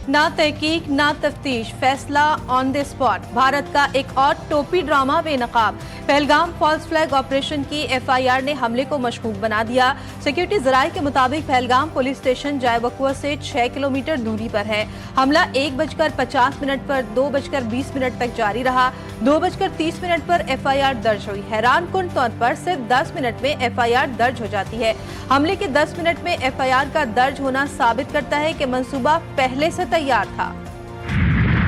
ना तहकीक ना तफ्तीश, फैसला ऑन द स्पॉट। भारत का एक और टोपी ड्रामा बेनकाब। पहलगाम फॉल्स फ्लैग ऑपरेशन की FIR ने हमले को मशकूक बना दिया। सिक्योरिटी जराये के मुताबिक पहलगाम पुलिस स्टेशन जायबकुआ से 6 किलोमीटर दूरी पर है। हमला 1:50 पर 2:20 तक जारी रहा। 2:30 पर FIR दर्ज हुई। हैरान कुन तौर पर सिर्फ 10 मिनट में FIR दर्ज हो जाती है। हमले के 10 मिनट में FIR का दर्ज होना साबित करता है कि मंसूबा पहले से तैयार था।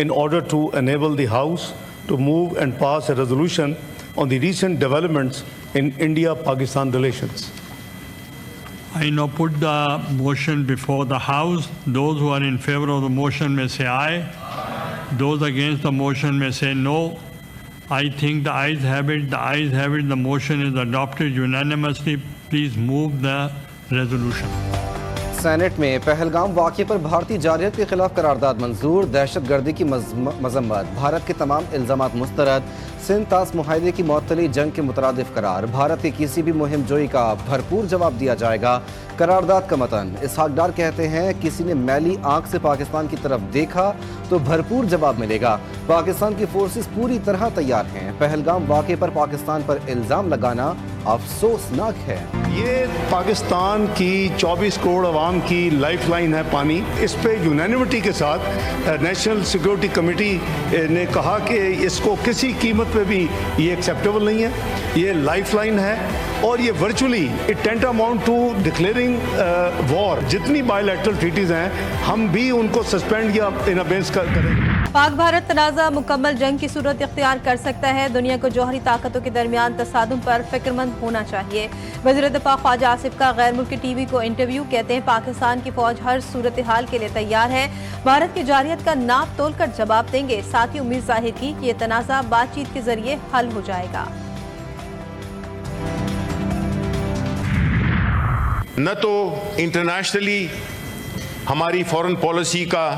In order to enable the House to move and pass a resolution on the recent developments in India-Pakistan relations. I now put the motion before the House. Those who are in favor of the motion may say aye. Those against the motion may say no. I think the ayes have it. The ayes have it. The motion is adopted unanimously. Please move the resolution. Senate میں پہلگام واقعے پر بھارتی جارحیت کے خلاف قرارداد منظور، دہشت گردی کی مذمت، بھارت کے تمام الزامات مسترد، سندھ طاس معاہدے کی معطلی جنگ کے مترادف قرار، بھارت کی کسی بھی مہم جوئی کا بھرپور جواب دیا جائے گا۔ قرارداد کا متن، اسحاق ڈار کہتے ہیں کسی نے میلی آنکھ سے پاکستان کی طرف دیکھا تو بھرپور جواب ملے گا۔ پاکستان کی فورسز پوری طرح تیار ہیں۔ پہلگام واقعے پر پاکستان پر الزام لگانا افسوسناک ہے۔ یہ پاکستان کی 24 کروڑ عوام کی لائف لائن ہے پانی۔ اس پہ یونینیمٹی کے ساتھ نیشنل سیکورٹی کمیٹی نے کہا کہ اس کو کسی قیمت پہ بھی یہ ایکسیپٹیبل نہیں ہے، یہ لائف لائن ہے اور یہ virtually it tantamount to declaring war. جتنی بائی لیٹرل ٹریٹیز ہیں ہم بھی ان کو سسپینڈ یا ان ابینس کریں گے۔ پاک بھارت تنازع مکمل جنگ کی صورت اختیار کر سکتا ہے۔ دنیا کو جوہری طاقتوں کے درمیان تصادم پر فکر مند ہونا چاہیے۔ وزیر دفاع خواجہ آصف کا غیر ملکی ٹی وی کو انٹرویو، کہتے ہیں پاکستان کی فوج ہر صورتحال کے لیے تیار ہے، بھارت کی جارحیت کا ناپ تول کر جواب دیں گے۔ ساتھ ہی امید ظاہر کی کہ یہ تنازع بات چیت کے ذریعے حل ہو جائے گا۔ نہ تو انٹرنیشنلی ہماری فورن پالیسی کا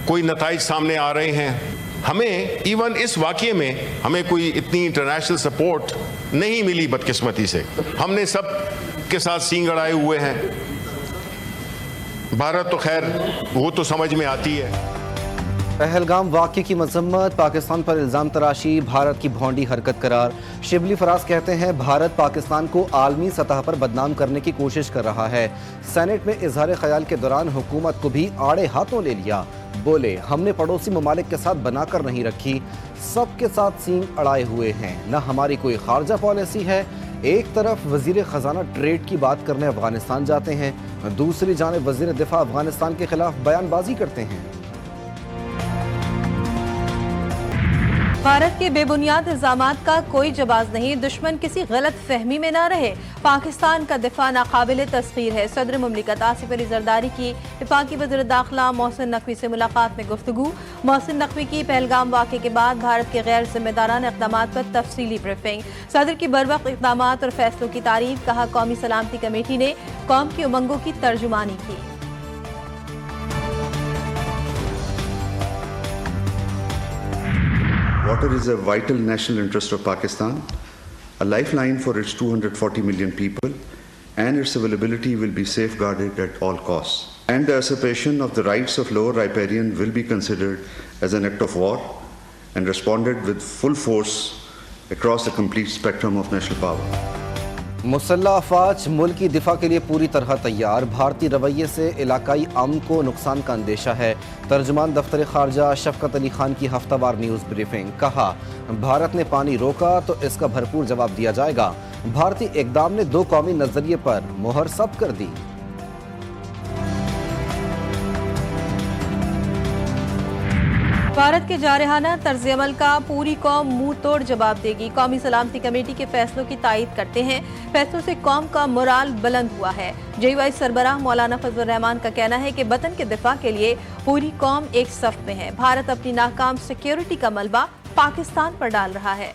کوئی نتائج سامنے آ رہے ہیں، ہمیں ایون اس واقعے میں ہمیں کوئی اتنی انٹرنیشنل سپورٹ نہیں ملی بدقسمتی سے۔ ہم نے سب کے ساتھ سینگ اڑائے ہوئے ہیں۔ بھارت تو خیر وہ تو سمجھ میں آتی ہے۔ پہلگام واقعے کی مذمت، پاکستان پر الزام تراشی بھارت کی بھونڈی حرکت قرار۔ شبلی فراز کہتے ہیں بھارت پاکستان کو عالمی سطح پر بدنام کرنے کی کوشش کر رہا ہے۔ سینٹ میں اظہار خیال کے دوران حکومت کو بھی آڑے ہاتھوں لے لیا، بولے ہم نے پڑوسی ممالک کے ساتھ بنا کر نہیں رکھی، سب کے ساتھ سینگ اڑائے ہوئے ہیں، نہ ہماری کوئی خارجہ پالیسی ہے۔ ایک طرف وزیر خزانہ ٹریڈ کی بات کرنے افغانستان جاتے ہیں، دوسری جانب وزیر دفاع افغانستان کے خلاف بیان بازی کرتے ہیں۔ بھارت کے بے بنیاد الزامات کا کوئی جواز نہیں، دشمن کسی غلط فہمی میں نہ رہے۔ پاکستان کا دفاع ناقابل تسخیر ہے۔ صدر مملکت آصف علی زرداری کی وفاقی وزیر داخلہ محسن نقوی سے ملاقات میں گفتگو۔ محسن نقوی کی پہلگام واقعے کے بعد بھارت کے غیر ذمہ دارانہ اقدامات پر تفصیلی بریفنگ۔ صدر کی بروقت اقدامات اور فیصلوں کی تعریف، کہا قومی سلامتی کمیٹی نے قوم کی امنگوں کی ترجمانی کی۔ Water is a vital national interest of Pakistan, a lifeline for its 240 million people, and its availability will be safeguarded at all costs. And the usurpation of the rights of lower riparian will be considered as an act of war and responded with full force across the complete spectrum of national power. مسلح افواج ملک کی دفاع کے لیے پوری طرح تیار، بھارتی رویے سے علاقائی امن کو نقصان کا اندیشہ ہے۔ ترجمان دفتر خارجہ شفقت علی خان کی ہفتہ وار نیوز بریفنگ، کہا بھارت نے پانی روکا تو اس کا بھرپور جواب دیا جائے گا۔ بھارتی اقدام نے دو قومی نظریے پر مہر سب کر دی۔ بھارت کے جارحانہ طرز عمل کا پوری قوم منہ توڑ جواب دے گی۔ قومی سلامتی کمیٹی کے فیصلوں کی تائید کرتے ہیں، فیصلوں سے قوم کا مورال بلند ہوا ہے۔ JY سربراہ مولانا فضل الرحمان کا کہنا ہے کہ وطن کے دفاع کے لیے پوری قوم ایک صف میں ہے۔ بھارت اپنی ناکام سیکیورٹی کا ملبہ پاکستان پر ڈال رہا ہے۔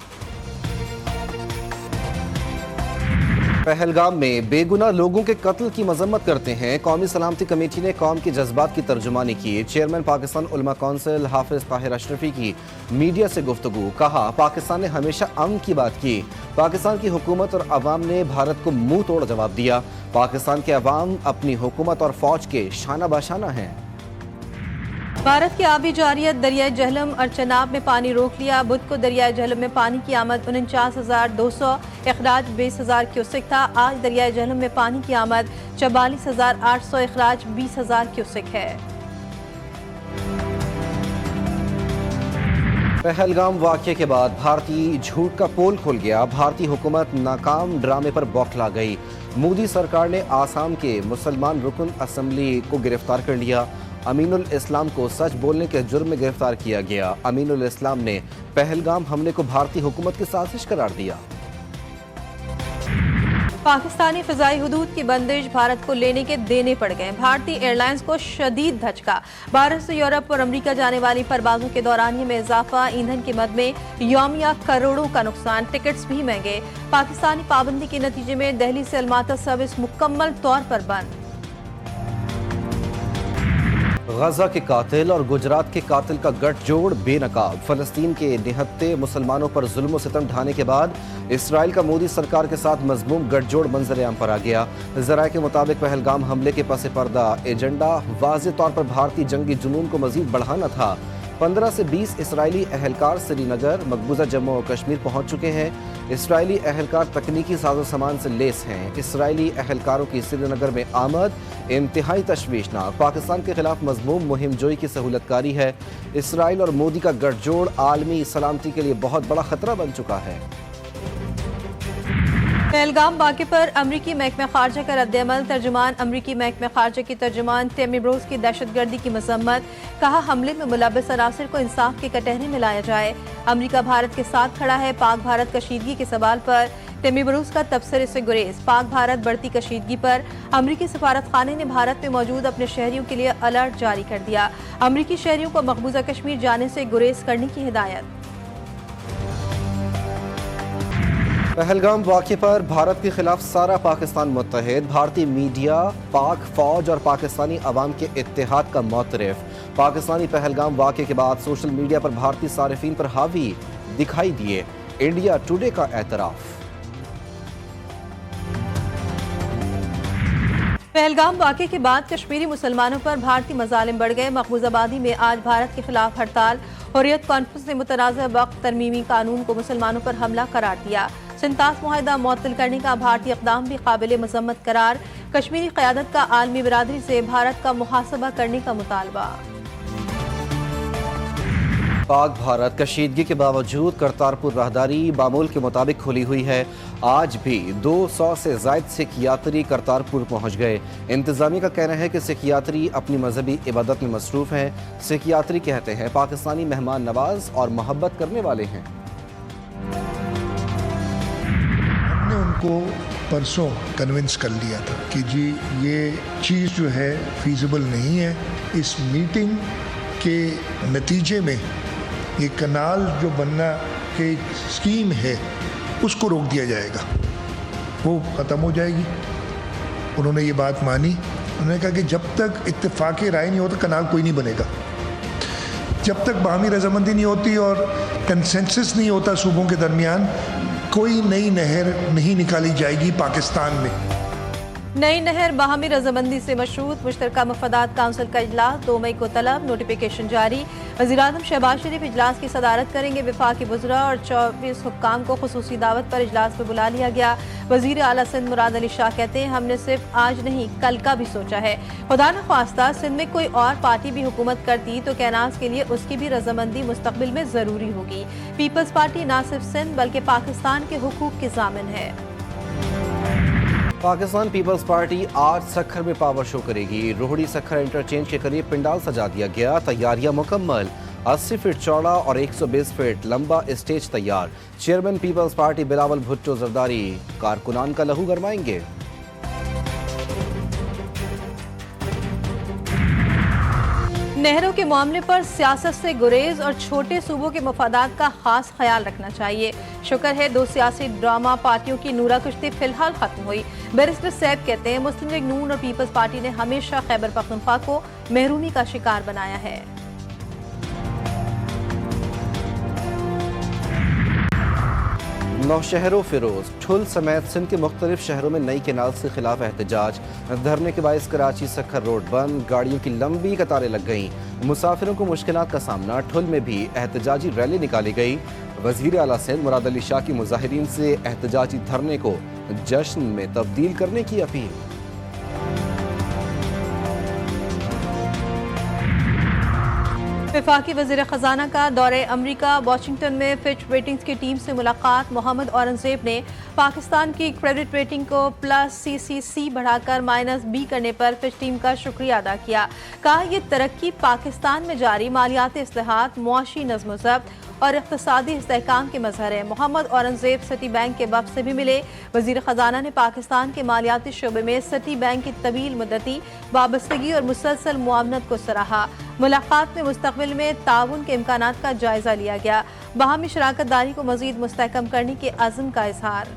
پہلگام میں بے گناہ لوگوں کے قتل کی مذمت کرتے ہیں۔ قومی سلامتی کمیٹی نے قوم کے جذبات کی ترجمانی کی۔ چیئرمین پاکستان علماء کونسل حافظ طاہر اشرفی کی میڈیا سے گفتگو، کہا پاکستان نے ہمیشہ امن کی بات کی، پاکستان کی حکومت اور عوام نے بھارت کو منہ توڑ جواب دیا۔ پاکستان کے عوام اپنی حکومت اور فوج کے شانہ باشانہ ہیں۔ भारत की आबी जारियत दरियाई जहलम और चनाब में पानी रोक लिया। बुध को दरियाई जहलम में पानी की आमद 49,200, अखराज 20,000 क्यूसेक था। आज दरियाई जहलम में पानी की आमद 44,800, अखराज 20,000 क्यूसेक है। पहलगाम वाक़ये के बाद भारतीय झूठ का पोल खुल गया। भारतीय हुकूमत नाकाम ड्रामे पर बौखला गई। मोदी सरकार ने आसाम के मुसलमान रुकन असम्बली को गिरफ्तार कर लिया। अमीनुल इस्लाम को सच बोलने के जुर्म में गिरफ्तार किया गया। अमीनुल इस्लाम ने पहलगाम हमले को भारतीय हुकूमत की साजिश करार दिया। पाकिस्तानी फ़िज़ाई हुदूद की बंदिश भारत को लेने के देने पड़ गए। भारतीय एयरलाइंस को शदीद धचका। भारत से यूरोप और अमेरिका जाने वाली परवाज़ों के दौरानिये में इजाफा, ईंधन कीमत में यौमिया करोड़ों का नुकसान, टिकट्स भी महंगे। पाकिस्तानी पाबंदी के नतीजे में दिल्ली से अलमाता सर्विस मुकम्मल तौर पर बंद। गजा के कातिल और गुजरात के कातिल का गठजोड़ बेनकाब। फलस्तीन के निहत्ते मुसलमानों पर जुल्म सितम ढाने के बाद इसराइल का मोदी सरकार के साथ मजमूम गठजोड़ मंजर-ए-आम पर आ गया। ज़राए के मुताबिक पहलगाम हमले के पस पर्दा एजेंडा वाज़े तौर पर भारतीय जंगी जुनून को मजीद बढ़ाना था। 15 से 20 इसराइली अहलकार श्रीनगर मकबूजा जम्मू और कश्मीर पहुंच चुके हैं। इसराइली अहलकार तकनीकी साजो सामान से लेस हैं। इसराइली अहलकारों की श्रीनगर में आमद इंतहाई तशवीशनाक। पाकिस्तान के खिलाफ मजमूम मुहिम जोई की सहूलतकारी है। इसराइल और मोदी का गठजोड़ आलमी सलामती के लिए बहुत बड़ा खतरा बन चुका है। पहलगाम वाक़े पर अमरीकी महकमा खारजा का रद्द-ए-अमल। तर्जुमान अमरीकी महकमा खारजा की तर्जुमान टेमी ब्रोस की दहशतगर्दी की मजम्मत। कहा, हमले में मुलव्वस अनासिर को इंसाफ के कटहरे में लाया जाए। अमरीका भारत के साथ खड़ा है। पाक भारत कशीदगी के सवाल पर टेमी ब्रोस का तबसरे से गुरेज। पाक भारत बढ़ती कशीदगी पर अमरीकी सफारत खाने ने भारत में मौजूद अपने शहरियों के लिए अलर्ट जारी कर दिया। अमरीकी शहरियों को मकबूजा कश्मीर जाने से गुरेज करने की हिदायत। पहलगाम वाक़ये पर भारत के खिलाफ सारा पाकिस्तान मुत्तहिद। भारतीय मीडिया पाक फौज और पाकिस्तानी अवाम के इत्तेहाद का मोतरफ। पाकिस्तानी पहलगाम वाक़ये के बाद सोशल मीडिया पर भारतीय सारिफीन पर हावी दिखाई दिए इंडिया टुडे का एतराफ़। पहलगाम वाक़ये के बाद कश्मीरी मुसलमानों पर भारतीय मज़ालिम बढ़ गए। मकबूजाबादी में आज भारत के खिलाफ हड़ताल। हुर्रियत कॉन्फ्रेंस ने मुतनाज़ा वक्त तरमीमी कानून को मुसलमानों पर हमला करार दिया। सिंतास मुआहिदा मुअत्तल करने का भारतीय इक़दाम भी काबिल मज़म्मत करार। कश्मीरी क़यादत का आलमी बिरादरी से भारत का मुहासबा करने का मुतालबा। पाक भारत कशीदगी के बावजूद करतारपुर राहदारी मामूल के मुताबिक खुली हुई है। आज भी 200 से ज़ायद सिख यात्री करतारपुर पहुंच गए। इंतज़ामिया का कहना है कि सिख यात्री अपनी मजहबी इबादत में मसरूफ़ हैं। सिख यात्री कहते हैं पाकिस्तानी मेहमान नवाज और मोहब्बत करने वाले हैं। हमने उनको परसों कन्विंस कर लिया था कि जी ये चीज़ जो है फीजिबल नहीं है। इस मीटिंग के नतीजे में ये कनाल जो बनना की स्कीम है उसको रोक दिया जाएगा, वो ख़त्म हो जाएगी। उन्होंने ये बात मानी। उन्होंने कहा कि जब तक इत्तेफाक राय नहीं होता कनाल कोई नहीं बनेगा। जब तक बाहमी रजामंदी नहीं होती और कंसेंसस नहीं होता सूबों के दरमियान, कोई नई नहर नहीं निकाली जाएगी पाकिस्तान में। नई नहर बाहमी रजामंदी से मशरूत। मुश्तरका मफादात काउंसिल का इजलास 2 मई को तलब। नोटिफिकेशन जारी। वज़ीर-ए-आज़म शहबाज शरीफ इजलास की सदारत करेंगे। वफाकी वज़रा और 24 हुक्काम को खुसूसी दावत पर इजलास में बुला लिया गया। वज़ीर आला सिंध मुराद अली शाह कहते हैं, हमने सिर्फ आज नहीं कल का भी सोचा है। खुदा न ख्वास्ता सिंध में कोई और पार्टी भी हुकूमत करती तो कैनाज के लिए उसकी भी रजामंदी मुस्तकबिल में ज़रूरी होगी। पीपल्स पार्टी ना सिर्फ सिंध बल्कि पाकिस्तान के हुकूक की ज़ामिन है। पाकिस्तान पीपल्स पार्टी आज सखर में पावर शो करेगी। रोहड़ी सखर इंटरचेंज के करीब पंडाल सजा दिया गया। तैयारियां मुकम्मल। 80 फीट चौड़ा और 120 फीट लंबा स्टेज तैयार। Chairman Peoples Party Bilawal Bhutto Zardari कारकुनान का लहू गरमाएंगे। नहरों के मामले पर सियासत से गुरेज और छोटे सूबों के मफादात का खास ख्याल रखना चाहिए। शुक्र है 2 सियासी ड्रामा पार्टियों की नूरा कुश्ती फिलहाल खत्म हुई। बैरिस्टर सैब कहते हैं, मुस्लिम लीग नून और पीपल्स पार्टी ने हमेशा खैबर पख्तूनख्वा को महरूमी का शिकार बनाया है। नौशहरों फिरोज ठुल समेत सिंध के मुख्तलिफ शहरों में नई केनाल के खिलाफ एहतजाज। धरने के बायस कराची सक्खर रोड बंद, गाड़ियों की लंबी कतारें लग गईं। मुसाफिरों को मुश्किलात का सामना। ठुल में भी एहतजाजी रैली निकाली गई। वजीर आला सिंध मुराद अली शाह की मुजाहिरीन से एहतजाजी धरने को जश्न में तब्दील करने की अपील। वफाकी वज़ीर ख़ज़ाना का दौरे अमरीका। वाशिंगटन में फिच रेटिंग्स की टीम से मुलाकात। मोहम्मद औरंगज़ेब ने पाकिस्तान की क्रेडिट रेटिंग को +CCC बढ़ाकर -B करने पर फिच टीम का शुक्रिया अदा किया। कहा यह तरक्की पाकिस्तान में जारी मालियाती इस्लाहात, मुआशी नज़्म ज़ब्त और इक़्तिसादी इस्तेहकाम के मज़हर है। मोहम्मद औरंगज़ेब सिटी बैंक के वफ़द से भी मिले। वज़ीर ख़ज़ाना ने पाकिस्तान के मालियाती शोबे में सिटी बैंक की तवील मुद्दती वाबस्तगी और मुसलसल मुआवनत को सराहा। मुलाकात में मुस्तक़बिल में ताउन के इम्कानात का जायज़ा लिया गया। बाहमी शराकत दारी को मज़ीद मुस्तहकम करने के अज़्म का इज़हार।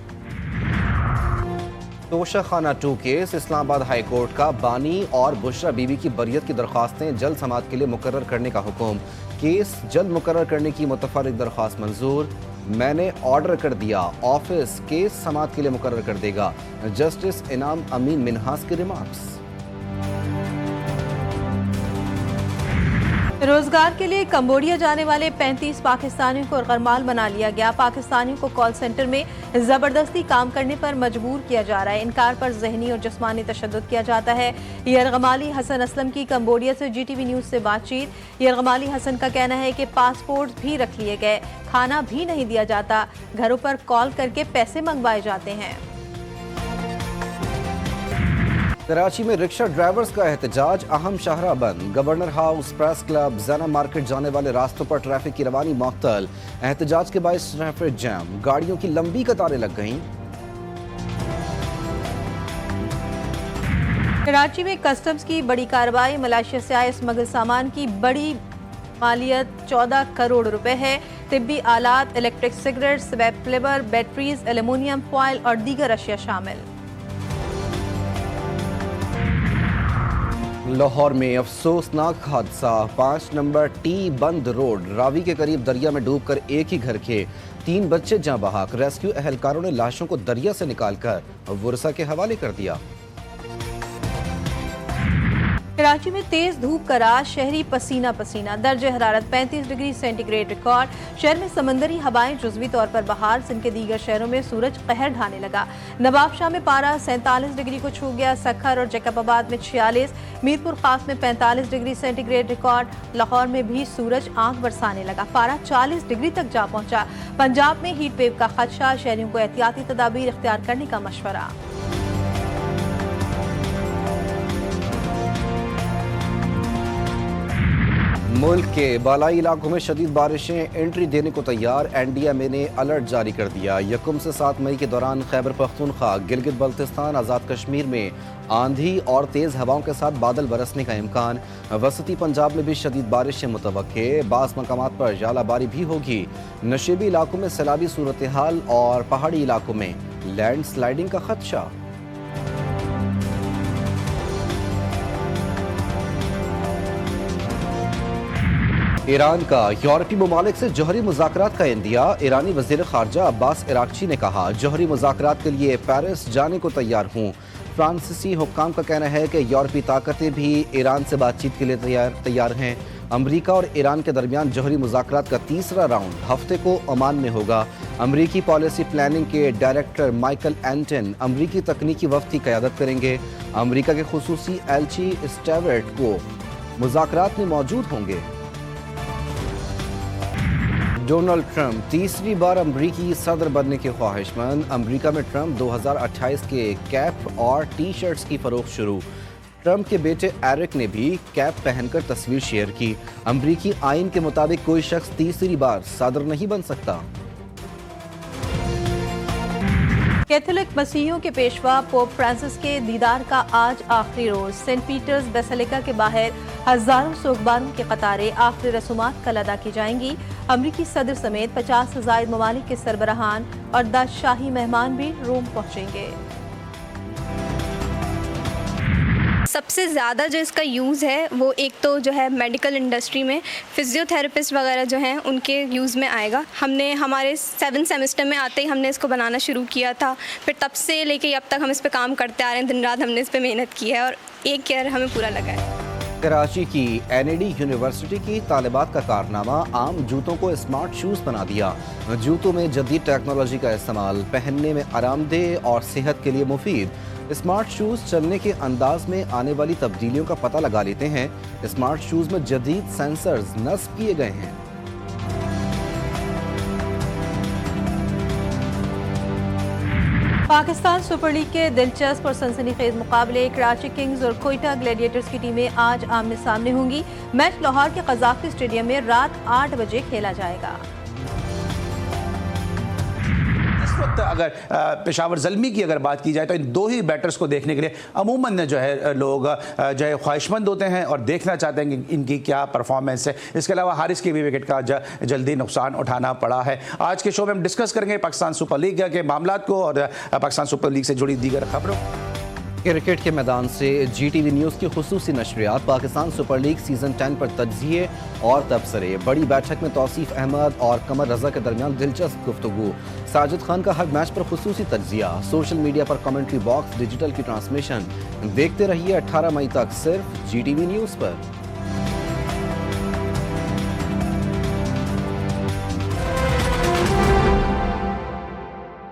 Toshakhana 2 case. Islamabad high court का बानी और बुशरा बीबी की बरियत की दरख्वास्तें जल्द समाअत के लिए मुकर्रर करने का हुक्म। केस जल्द मुकर्रर करने की मुतफर्रिक दरख्वास्त मंजूर। मैंने ऑर्डर कर दिया, ऑफिस केस समाअत के लिए मुकर्रर कर देगा। जस्टिस इनाम अमीन मिन्हास के रिमार्क्स। रोजगार के लिए कंबोडिया जाने वाले 35 पाकिस्तानियों को गरमाल बना लिया गया। पाकिस्तानियों को कॉल सेंटर में जबरदस्ती काम करने पर मजबूर किया जा रहा है। इनकार पर जहनी और जिस्मानी तशद्दुद किया जाता है। यरगमाली हसन असलम की कंबोडिया से GTV न्यूज़ से बातचीत। यरगमाली हसन का कहना है कि पासपोर्ट भी रख लिए गए, खाना भी नहीं दिया जाता, घरों पर कॉल करके पैसे मंगवाए जाते हैं। कराची में रिक्शा ड्राइवर्स का एहतजाज। अहम शाहरा बंद। गवर्नर हाउस, प्रेस क्लब, ज़ैना मार्केट जाने वाले रास्तों पर ट्रैफिक की रवानी मअतल। एहतजाज के बायस ट्रैफिक जैम, गाड़ियों की लंबी कतारें लग गईं। कराची में कस्टम्स की बड़ी कार्रवाई। मलेशिया से आए स्मगल सामान की बड़ी मालियत 14 करोड़ रुपए है। तिब्बी आलात, electric cigarette, swap flavour, batteries, aluminium foil और दीगर अशिया शामिल। लाहौर में अफसोसनाक हादसा। 5 नंबर T बंद रोड रावी के करीब दरिया में डूबकर एक ही घर के 3 बच्चे जाँ बहक। रेस्क्यू एहलकारों ने लाशों को दरिया से निकालकर वुरसा के हवाले कर दिया। कराची में तेज धूप का राज, शहरी पसीना पसीना। दर्जे हरारत 35 डिग्री सेंटीग्रेड रिकॉर्ड। शहर में समंदरी हवाएं जुज़वी तौर पर बहार। सिंध के दीगर शहरों में सूरज कहर ढाने लगा। नवाबशाह में पारा 47 डिग्री को छू गया। सक्खर और जैकबाबाद में 46, मीरपुर खास में 45 डिग्री सेंटीग्रेड रिकॉर्ड। लाहौर में भी सूरज आंख बरसाने लगा, पारा 40 डिग्री तक जा पहुंचा। पंजाब में हीट वेव का खदशा, शहरियों को एहतियाती तदाबीर इख्तियार करने का मशवरा। मुल्क के बालाई इलाकों में शदीद बारिशें, एंट्री देने को तैयार। NDMA ने अलर्ट जारी कर दिया। 1 से 7 मई के दौरान खैबर पख्तूनख्वा, गिलगित बल्तिस्तान, आज़ाद कश्मीर में आंधी और तेज़ हवाओं के साथ बादल बरसने का इम्कान। वसती पंजाब में भी शदीद बारिशें मुतवक्के। बाज़ मकामात पर जालाबारी भी होगी। नशेबी इलाकों में सैलाबी सूरत हाल और पहाड़ी इलाकों में लैंड स्लाइडिंग का खदशा। ईरान का यूरोपीय ममालिक से जौहरी मुज़ाकरात का इंदिया। ईरानी वज़ीर ख़ारजा अब्बास इराक़ची ने कहा, जौहरी मुज़ाकरात के लिए पेरिस जाने को तैयार हूँ। फ्रांसीसी हुक्काम का कहना है कि यूरोपीय ताकतें भी ईरान से बातचीत के लिए तैयार हैं। अमरीका और ईरान के दरमियान जौहरी मुज़ाकरात का तीसरा राउंड हफ्ते को ओमान में होगा। अमरीकी पॉलिसी प्लानिंग के डायरेक्टर माइकल एंटन अमरीकी तकनीकी वफ़द की क़यादत करेंगे। अमरीका के खुसूसी एलची स्टेवर्ट को मुज़ाकरात में मौजूद होंगे। डोनाल्ड ट्रंप तीसरी बार अमरीकी सदर बनने के ख्वाहिशमंद। अमरीका में ट्रंप 2028 के कैप और टी-शर्ट्स की फरोख्त शुरू। ट्रंप के बेटे एरिक ने भी कैप पहनकर तस्वीर शेयर की। अमरीकी आइन के मुताबिक कोई शख्स तीसरी बार सदर नहीं बन सकता। कैथोलिक मसीहियों के पेशवा पोप फ्रांसिस के दीदार का आज आखिरी रोज। सेंट पीटर्स बेसिलिका के बाहर हजारों सोगबारों की कतारें आखिरी रसूमात कल अदा की जाएंगी। अमरीकी सदर समेत 50 से ज़ायद ममालिक के सरबराहान और 10 शाही मेहमान भी रोम पहुंचेंगे। سب سے زیادہ جو اس کا یوز ہے وہ ایک تو جو ہے میڈیکل انڈسٹری میں فزیو تھراپسٹ وغیرہ جو ہیں ان کے یوز میں آئے گا. ہم نے ہمارے 7 سیمسٹر میں آتے ہی ہم نے اس کو بنانا شروع کیا تھا, پھر تب سے لے کے اب تک ہم اس پہ کام کرتے آ رہے ہیں. دن رات ہم نے اس پہ محنت کی ہے اور 1 ایئر ہمیں پورا لگا ہے. کراچی کی NAD یونیورسٹی کی طالبات کا کارنامہ عام جوتوں کو اسمارٹ شوز بنا دیا. جوتوں میں جدید ٹیکنالوجی کا استعمال, پہننے میں آرام دہ اور صحت کے لیے مفید. اسمارٹ شوز چلنے کے انداز میں آنے والی تبدیلیوں کا پتہ لگا لیتے ہیں. اسمارٹ شوز میں جدید سینسرز نصب کیے گئے ہیں. پاکستان سپر لیگ کے دلچسپ اور سنسنی خیز مقابلے کراچی کنگز اور کوئٹہ گلیڈیٹرز کی ٹیمیں آج آمنے سامنے ہوں گی. میچ لاہور کے قذافی اسٹیڈیم میں رات 8 بجے کھیلا جائے گا. وقت اگر پشاور زلمی کی اگر بات کی جائے تو ان 2 ہی بیٹرز کو دیکھنے کے لیے عموماً جو ہے لوگ جو ہے خواہش مند ہوتے ہیں اور دیکھنا چاہتے ہیں کہ ان کی کیا پرفارمنس ہے. اس کے علاوہ حارث کی بھی وکٹ کا جلدی نقصان اٹھانا پڑا ہے. آج کے شو میں ہم ڈسکس کریں گے پاکستان سپر لیگ کے معاملات کو اور پاکستان سپر لیگ سے جڑی دیگر خبروں. کرکٹ کے میدان سے GTV نیوز کی خصوصی نشریات. پاکستان سپر لیگ سیزن 10 پر تجزیے اور تبصرے. بڑی بیٹھک میں توصیف احمد اور قمر رضا کے درمیان دلچسپ گفتگو. ساجد خان کا ہر میچ پر خصوصی تجزیہ. سوشل میڈیا پر کمنٹری باکس, ڈیجیٹل کی ٹرانسمیشن. دیکھتے رہیے 18 مئی تک صرف GTV نیوز پر.